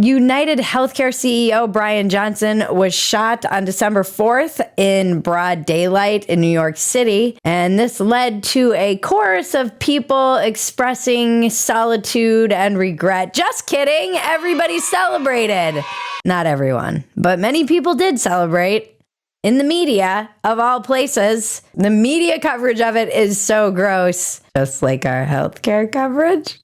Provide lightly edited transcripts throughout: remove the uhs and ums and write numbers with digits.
United Healthcare CEO Brian Johnson was shot on December 4th in broad daylight in New York City, and this led to a chorus of people expressing solitude and regret. Just kidding, everybody celebrated. Not everyone, but many people did celebrate. In the media, of all places, the media coverage of it is so gross, just like our healthcare coverage.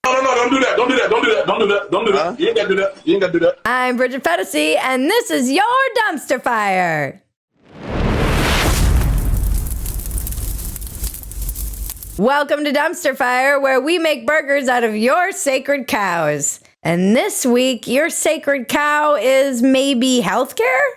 No, don't do that. Don't do that. Don't do that. Don't do that. Don't do that. You ain't got to do that. You ain't got to do that. I'm Bridget Phetasy, and this is your Dumpster Fire. Welcome to Dumpster Fire, where we make burgers out of your sacred cows. And this week, your sacred cow is maybe healthcare?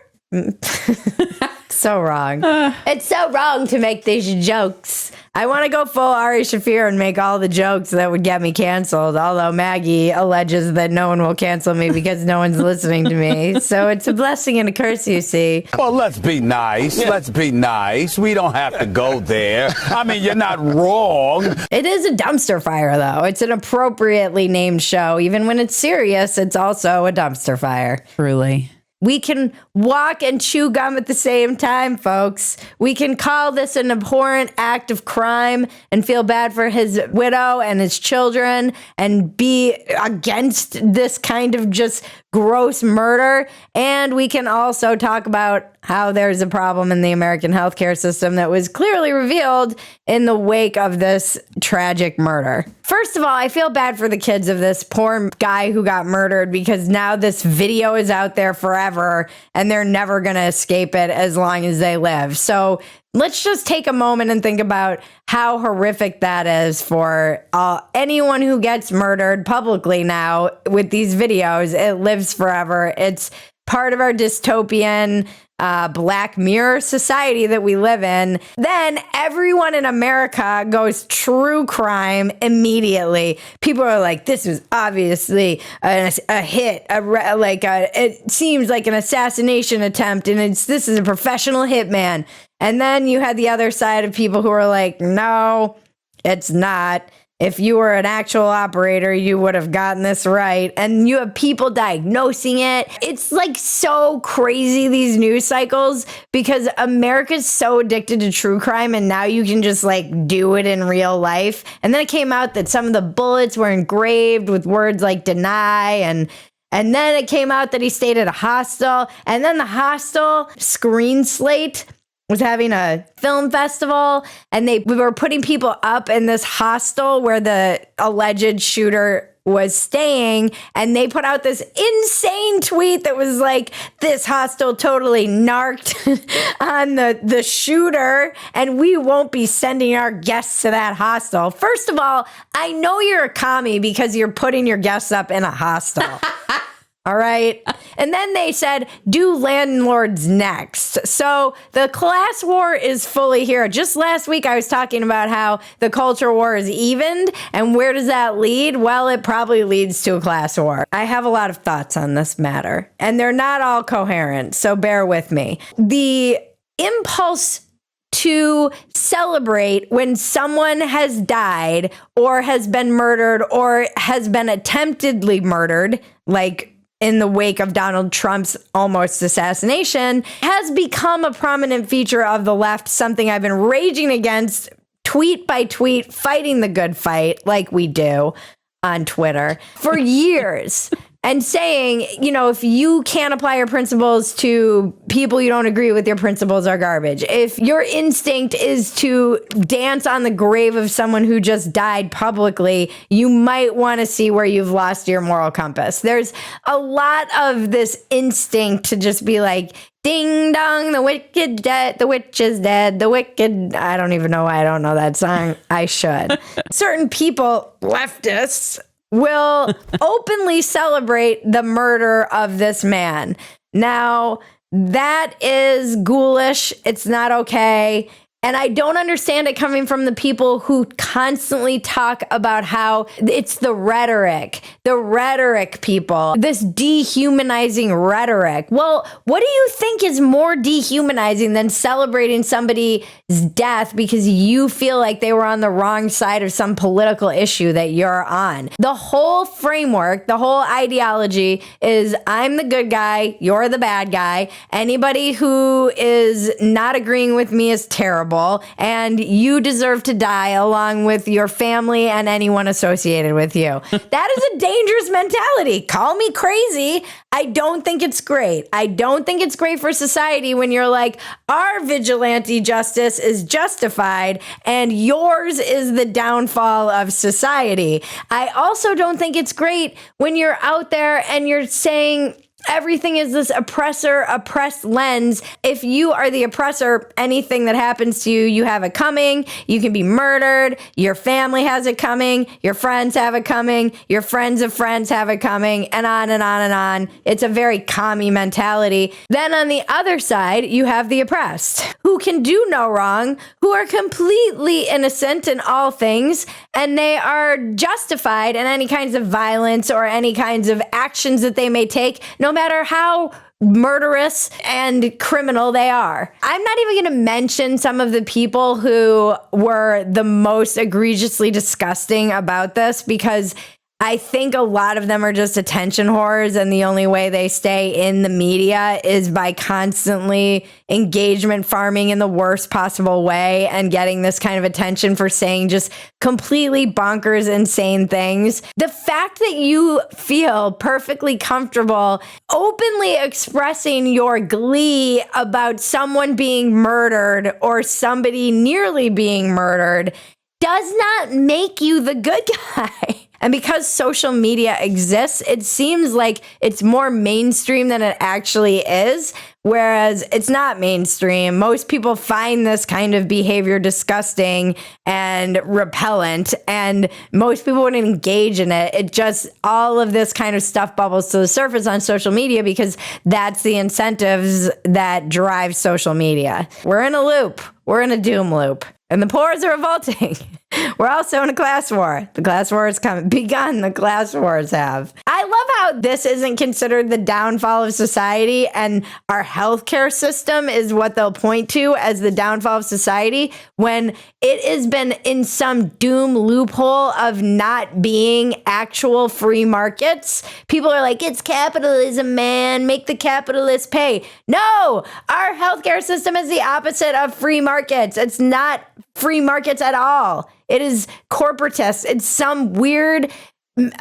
So wrong. It's so wrong to make these jokes. I want to go full Ari Shaffir and make all the jokes that would get me canceled, although Maggie alleges that no one will cancel me because no one's listening to me. So it's a blessing and a curse, you see. Well, let's be nice. Yeah. Let's be nice. We don't have to go there. I mean, you're not wrong. It is a dumpster fire, though. It's an appropriately named show. Even when it's serious, it's also a dumpster fire. Truly. We can walk and chew gum at the same time, folks. We can call this an abhorrent act of crime and feel bad for his widow and his children and be against this kind of just gross murder. And we can also talk about how there's a problem in the American healthcare system that was clearly revealed in the wake of this tragic murder. First of all, I feel bad for the kids of this poor guy who got murdered because now this video is out there forever and they're never going to escape it as long as they live. So let's just take a moment and think about how horrific that is for anyone who gets murdered publicly now with these videos. It lives forever. It's part of our dystopian Black Mirror society that we live in. Then everyone in America goes true crime immediately. People are like, this was obviously a hit, it seems like an assassination attempt, and this is a professional hitman. And then you had the other side of people who are like, no, it's not. If you were an actual operator, you would have gotten this right. And you have people diagnosing it. It's like so crazy, these news cycles, because America's so addicted to true crime. And now you can just like do it in real life. And then it came out that some of the bullets were engraved with words like deny. And then it came out that he stayed at a hostel. And then the hostel screen slate was having a film festival, and we were putting people up in this hostel where the alleged shooter was staying, and they put out this insane tweet that was like, this hostel totally narked on the shooter, and we won't be sending our guests to that hostel. First of all, I know you're a commie because you're putting your guests up in a hostel. All right. And then they said, do landlords next. So the class war is fully here. Just last week, I was talking about how the culture war is evened. And where does that lead? Well, it probably leads to a class war. I have a lot of thoughts on this matter, and they're not all coherent. So bear with me. The impulse to celebrate when someone has died or has been murdered or has been attemptedly murdered, like in the wake of Donald Trump's almost assassination, has become a prominent feature of the left, something I've been raging against tweet by tweet, fighting the good fight like we do on Twitter for years. And saying, if you can't apply your principles to people you don't agree with, your principles are garbage. If your instinct is to dance on the grave of someone who just died publicly, you might want to see where you've lost your moral compass. There's a lot of this instinct to just be like, ding dong, the wicked dead, the witch is dead, the wicked, I don't even know why I don't know that song. I should. Certain people, leftists, will openly celebrate the murder of this man. Now, that is ghoulish. It's not okay. And I don't understand it coming from the people who constantly talk about how it's the rhetoric people, this dehumanizing rhetoric. Well, what do you think is more dehumanizing than celebrating somebody's death because you feel like they were on the wrong side of some political issue that you're on? The whole framework, the whole ideology is I'm the good guy, you're the bad guy. Anybody who is not agreeing with me is terrible, and you deserve to die along with your family and anyone associated with you. That is a dangerous mentality. Call me crazy. I don't think it's great. I don't think it's great for society when you're like, our vigilante justice is justified and yours is the downfall of society. I also don't think it's great when you're out there and you're saying everything is this oppressed lens. If you are the oppressor, anything that happens to you, you have it coming. You can be murdered. Your family has it coming. Your friends have it coming. Your friends of friends have it coming, and on and on and on. It's a very commie mentality. Then on the other side, you have the oppressed who can do no wrong, who are completely innocent in all things, and they are justified in any kinds of violence or any kinds of actions that they may take, no matter how murderous and criminal they are. I'm not even going to mention some of the people who were the most egregiously disgusting about this, because I think a lot of them are just attention whores, and the only way they stay in the media is by constantly engagement farming in the worst possible way and getting this kind of attention for saying just completely bonkers, insane things. The fact that you feel perfectly comfortable openly expressing your glee about someone being murdered or somebody nearly being murdered does not make you the good guy. And because social media exists, it seems like it's more mainstream than it actually is, whereas it's not mainstream. Most people find this kind of behavior disgusting and repellent, and most people wouldn't engage in it. It just, all of this kind of stuff bubbles to the surface on social media because that's the incentives that drive social media. We're in a loop. We're in a doom loop. And the poors are revolting. We're also in a class war. The class war has begun. The class wars have. I love how this isn't considered the downfall of society, and our healthcare system is what they'll point to as the downfall of society, when it has been in some doom loophole of not being actual free markets. People are like, it's capitalism, man. Make the capitalists pay. No, our healthcare system is the opposite of free markets. It's not free markets at all. It is corporatist. It's some weird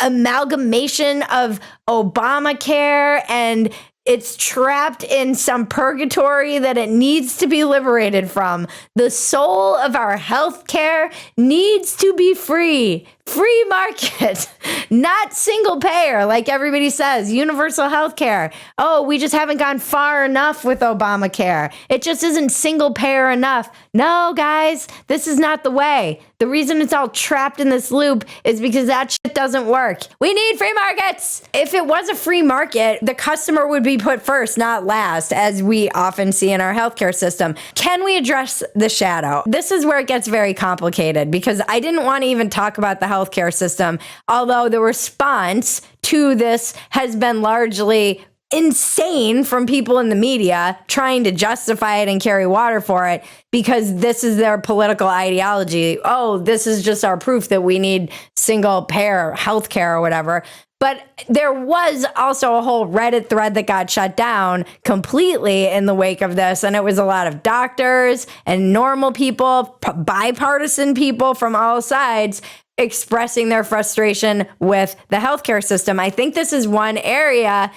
amalgamation of Obamacare, and it's trapped in some purgatory that it needs to be liberated from. The soul of our healthcare needs to be free. Free market, not single payer, like everybody says. Universal health care. Oh, we just haven't gone far enough with Obamacare. It just isn't single payer enough. No, guys, this is not the way. The reason it's all trapped in this loop is because that shit doesn't work. We need free markets. If it was a free market, the customer would be put first, not last, as we often see in our healthcare system. Can we address the shadow? This is where it gets very complicated, because I didn't want to even talk about the healthcare system, although the response to this has been largely insane from people in the media trying to justify it and carry water for it because this is their political ideology. Oh, this is just our proof that we need single payer healthcare or whatever. But there was also a whole Reddit thread that got shut down completely in the wake of this. And it was a lot of doctors and normal people, bipartisan people from all sides expressing their frustration with the healthcare system. I think this is one area,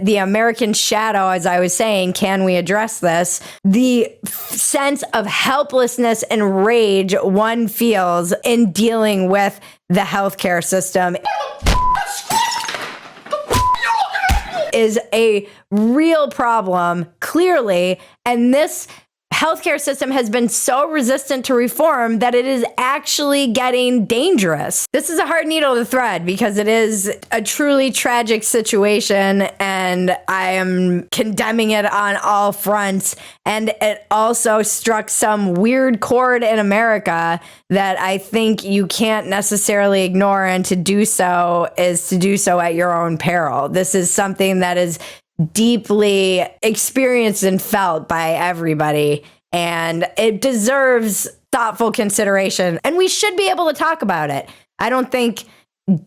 the American shadow, as I was saying. Can we address this? The sense of helplessness and rage one feels in dealing with the healthcare system is a real problem, clearly. And this healthcare system has been so resistant to reform that it is actually getting dangerous. This is a hard needle to thread because it is a truly tragic situation, and I am condemning it on all fronts. And it also struck some weird chord in America that I think you can't necessarily ignore, and to do so is to do so at your own peril. This is something that is deeply experienced and felt by everybody, and it deserves thoughtful consideration, and we should be able to talk about it. I don't think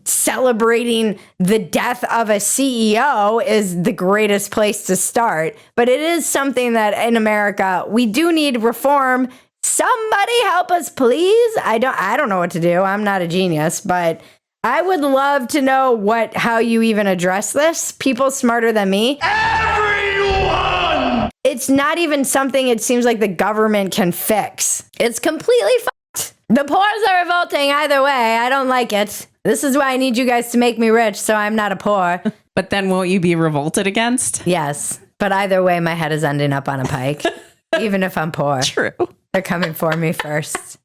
celebrating the death of a CEO is the greatest place to start, but it is something that in America we do need reform. Somebody help us, please. I don't know what to do. I'm not a genius, but I would love to know how you even address this. People smarter than me. Everyone! It's not even something it seems like the government can fix. It's completely fucked. The poors are revolting either way. I don't like it. This is why I need you guys to make me rich so I'm not a poor. But then won't you be revolted against? Yes. But either way, my head is ending up on a pike. Even if I'm poor. True. They're coming for me first.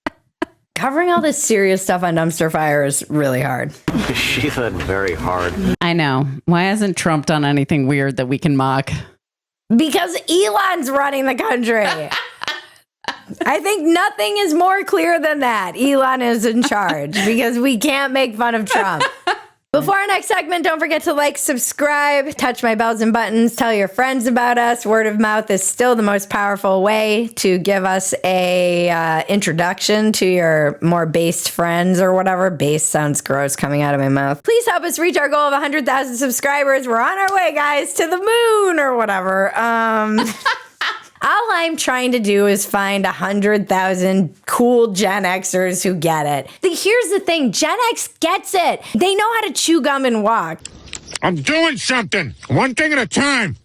Covering all this serious stuff on Dumpster Fire is really hard. She said very hard. I know. Why hasn't Trump done anything weird that we can mock? Because Elon's running the country. I think nothing is more clear than that. Elon is in charge because we can't make fun of Trump. Before our next segment, don't forget to like, subscribe, touch my bells and buttons, tell your friends about us. Word of mouth is still the most powerful way to give us a introduction to your more based friends or whatever. Based sounds gross coming out of my mouth. Please help us reach our goal of 100,000 subscribers. We're on our way, guys, to the moon or whatever. All I'm trying to do is find 100,000 cool Gen Xers who get it. Here's the thing. Gen X gets it. They know how to chew gum and walk. I'm doing something. One thing at a time.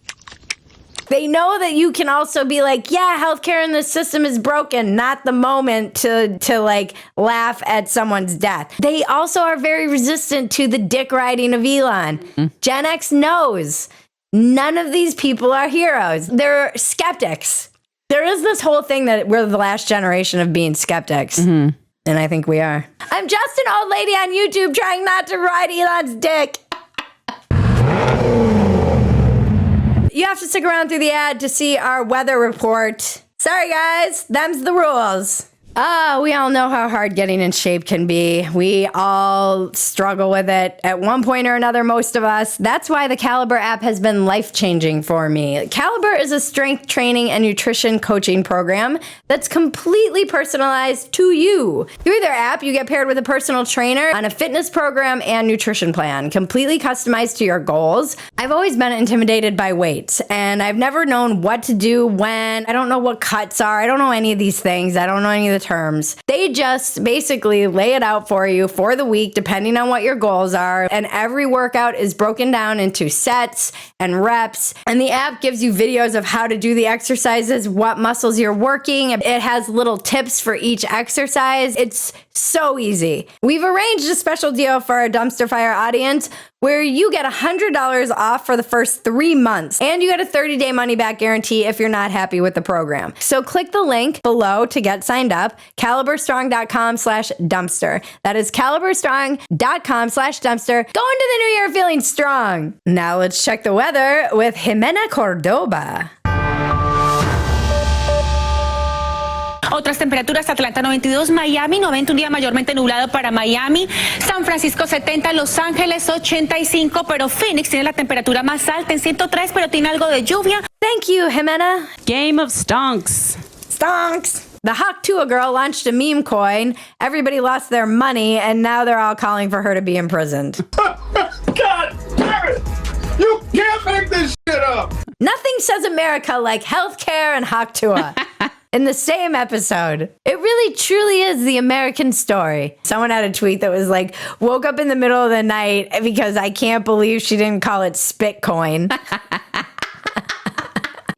They know that you can also be like, yeah, healthcare in the system is broken. Not the moment to like laugh at someone's death. They also are very resistant to the dick riding of Elon. Gen X knows. None of these people are heroes. They're skeptics. There is this whole thing that we're the last generation of being skeptics. And I think we are. I'm just an old lady on YouTube trying not to ride Elon's dick. You have to stick around through the ad to see our weather report. Sorry, guys. Them's the rules. We all know how hard getting in shape can be. We all struggle with it at one point or another, most of us. That's why the Caliber app has been life-changing for me. Caliber is a strength training and nutrition coaching program that's completely personalized to you. Through their app, you get paired with a personal trainer on a fitness program and nutrition plan, completely customized to your goals. I've always been intimidated by weights, and I've never known what to do when. I don't know what cuts are. I don't know any of these things. I don't know any of the terms. They just basically lay it out for you for the week, depending on what your goals are. And every workout is broken down into sets and reps. And the app gives you videos of how to do the exercises, what muscles you're working. It has little tips for each exercise. It's so easy. We've arranged a special deal for our Dumpster Fire audience where you get $100 off for the first 3 months, and you get a 30-day money-back guarantee if you're not happy with the program. So click the link below to get signed up, caliberstrong.com/dumpster. That is caliberstrong.com/dumpster. Go into the new year feeling strong. Now let's check the weather with Jimena Cordoba. Otras temperaturas: Atlanta 92, Miami 90, un día mayormente nublado para Miami, San Francisco 70, Los Ángeles 85, pero Phoenix tiene la temperatura más alta en 103, pero tiene algo de lluvia. Thank you, Jimena. Game of Stonks. Stonks. The Hawk Tuah girl launched a meme coin. Everybody lost their money, and now they're all calling for her to be imprisoned. God damn it! You can't make this shit up! Nothing says America like healthcare and Hawk Tuah. In the same episode. It really truly is the American story. Someone had a tweet that was like, woke up in the middle of the night because I can't believe she didn't call it Spitcoin.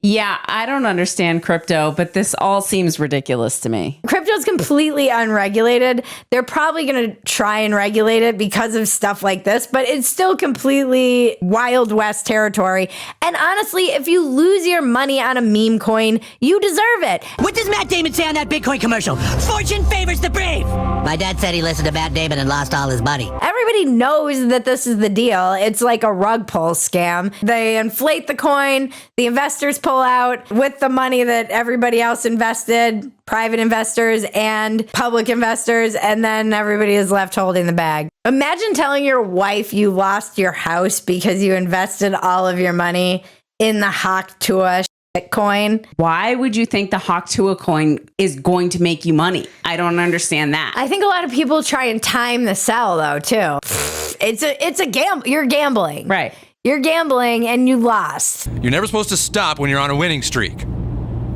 Yeah, I don't understand crypto, but this all seems ridiculous to me. Crypto's completely unregulated. They're probably going to try and regulate it because of stuff like this, but it's still completely Wild West territory. And honestly, if you lose your money on a meme coin, you deserve it. What does Matt Damon say on that Bitcoin commercial? Fortune favors the brave. My dad said he listened to Matt Damon and lost all his money. Everybody knows that this is the deal. It's like a rug pull scam. They inflate the coin, the investors pull out with the money that everybody else invested, private investors and public investors, and then everybody is left holding the bag. Imagine telling your wife you lost your house because you invested all of your money in the Hawk Tuah coin. Why would you think the Hawk Tuah coin is going to make you money? I don't understand that. I think a lot of people try and time the sell though too. It's a gamble. You're gambling. Right. You're gambling and you lost. You're never supposed to stop when you're on a winning streak. A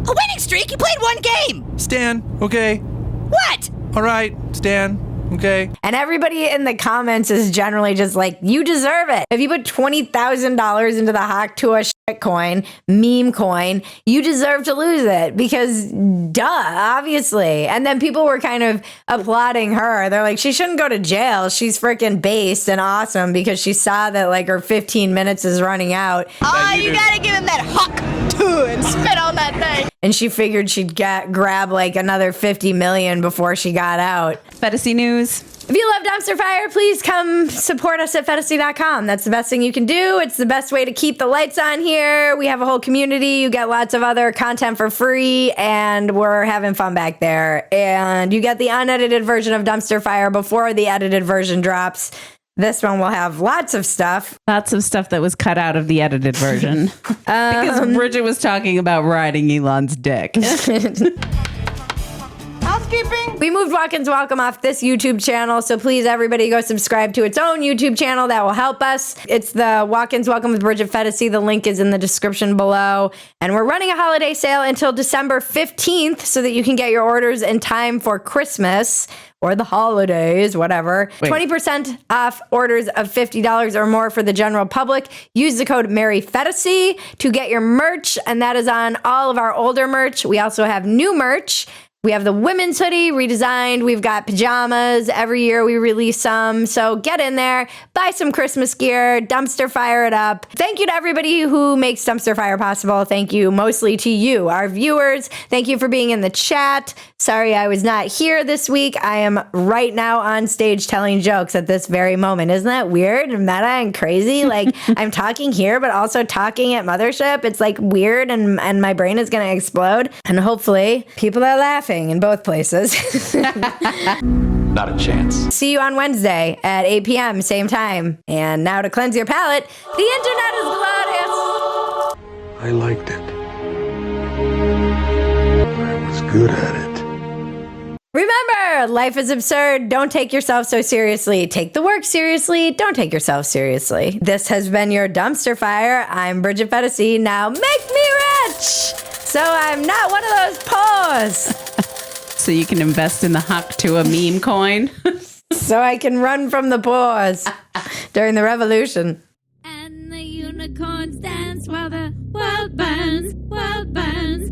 winning streak? You played one game. Stan, okay. What? All right, Stan, okay. And everybody in the comments is generally just like, you deserve it. If you put $20,000 into the Hawk Tuah coin, meme coin, you deserve to lose it because duh, obviously. And then people were kind of applauding her. They're like, she shouldn't go to jail. She's freaking based and awesome because she saw that like her 15 minutes is running out. Oh, you gotta give him that Hawk Tuah and spit on that thing. And she figured she'd grab like another 50 million before she got out. Phetasy news. If you love Dumpster Fire, please come support us at Phetasy.com. That's the best thing you can do. It's the best way to keep the lights on here. We have a whole community. You get lots of other content for free, and we're having fun back there. And you get the unedited version of Dumpster Fire before the edited version drops. This one will have lots of stuff. Lots of stuff that was cut out of the edited version. Because Bridget was talking about riding Elon's dick. Housekeeping. We moved Walk-Ins Welcome off this YouTube channel, so please everybody go subscribe to its own YouTube channel. That will help us. It's the Walk-Ins Welcome with Bridget Phetasy. The link is in the description below. And we're running a holiday sale until December 15th so that you can get your orders in time for Christmas or the holidays, whatever. Wait. 20% off orders of $50 or more for the general public. Use the code MaryPhetasy to get your merch, and that is on all of our older merch. We also have new merch. We have the women's hoodie redesigned. We've got pajamas. Every year we release some. So get in there, buy some Christmas gear, Dumpster Fire it up. Thank you to everybody who makes Dumpster Fire possible. Thank you mostly to you, our viewers. Thank you for being in the chat. Sorry I was not here this week. I am right now on stage telling jokes at this very moment. Isn't that weird and meta and crazy? Like I'm talking here, but also talking at Mothership. It's like weird and my brain is going to explode. And hopefully people are laughing in both places. Not a chance. See you on Wednesday at 8 p.m. same time. And now to cleanse your palate, the internet is glorious. I liked it. I was good at it. Remember, life is absurd. Don't take yourself so seriously. Take the work seriously. Don't take yourself seriously. This has been your Dumpster Fire. I'm Bridget Phetasy. Now make me rich so I'm not one of those pawns. So you can invest in the Hawk Tuah meme coin. So I can run from the paws during the revolution. And the unicorns dance while the world burns, world burns.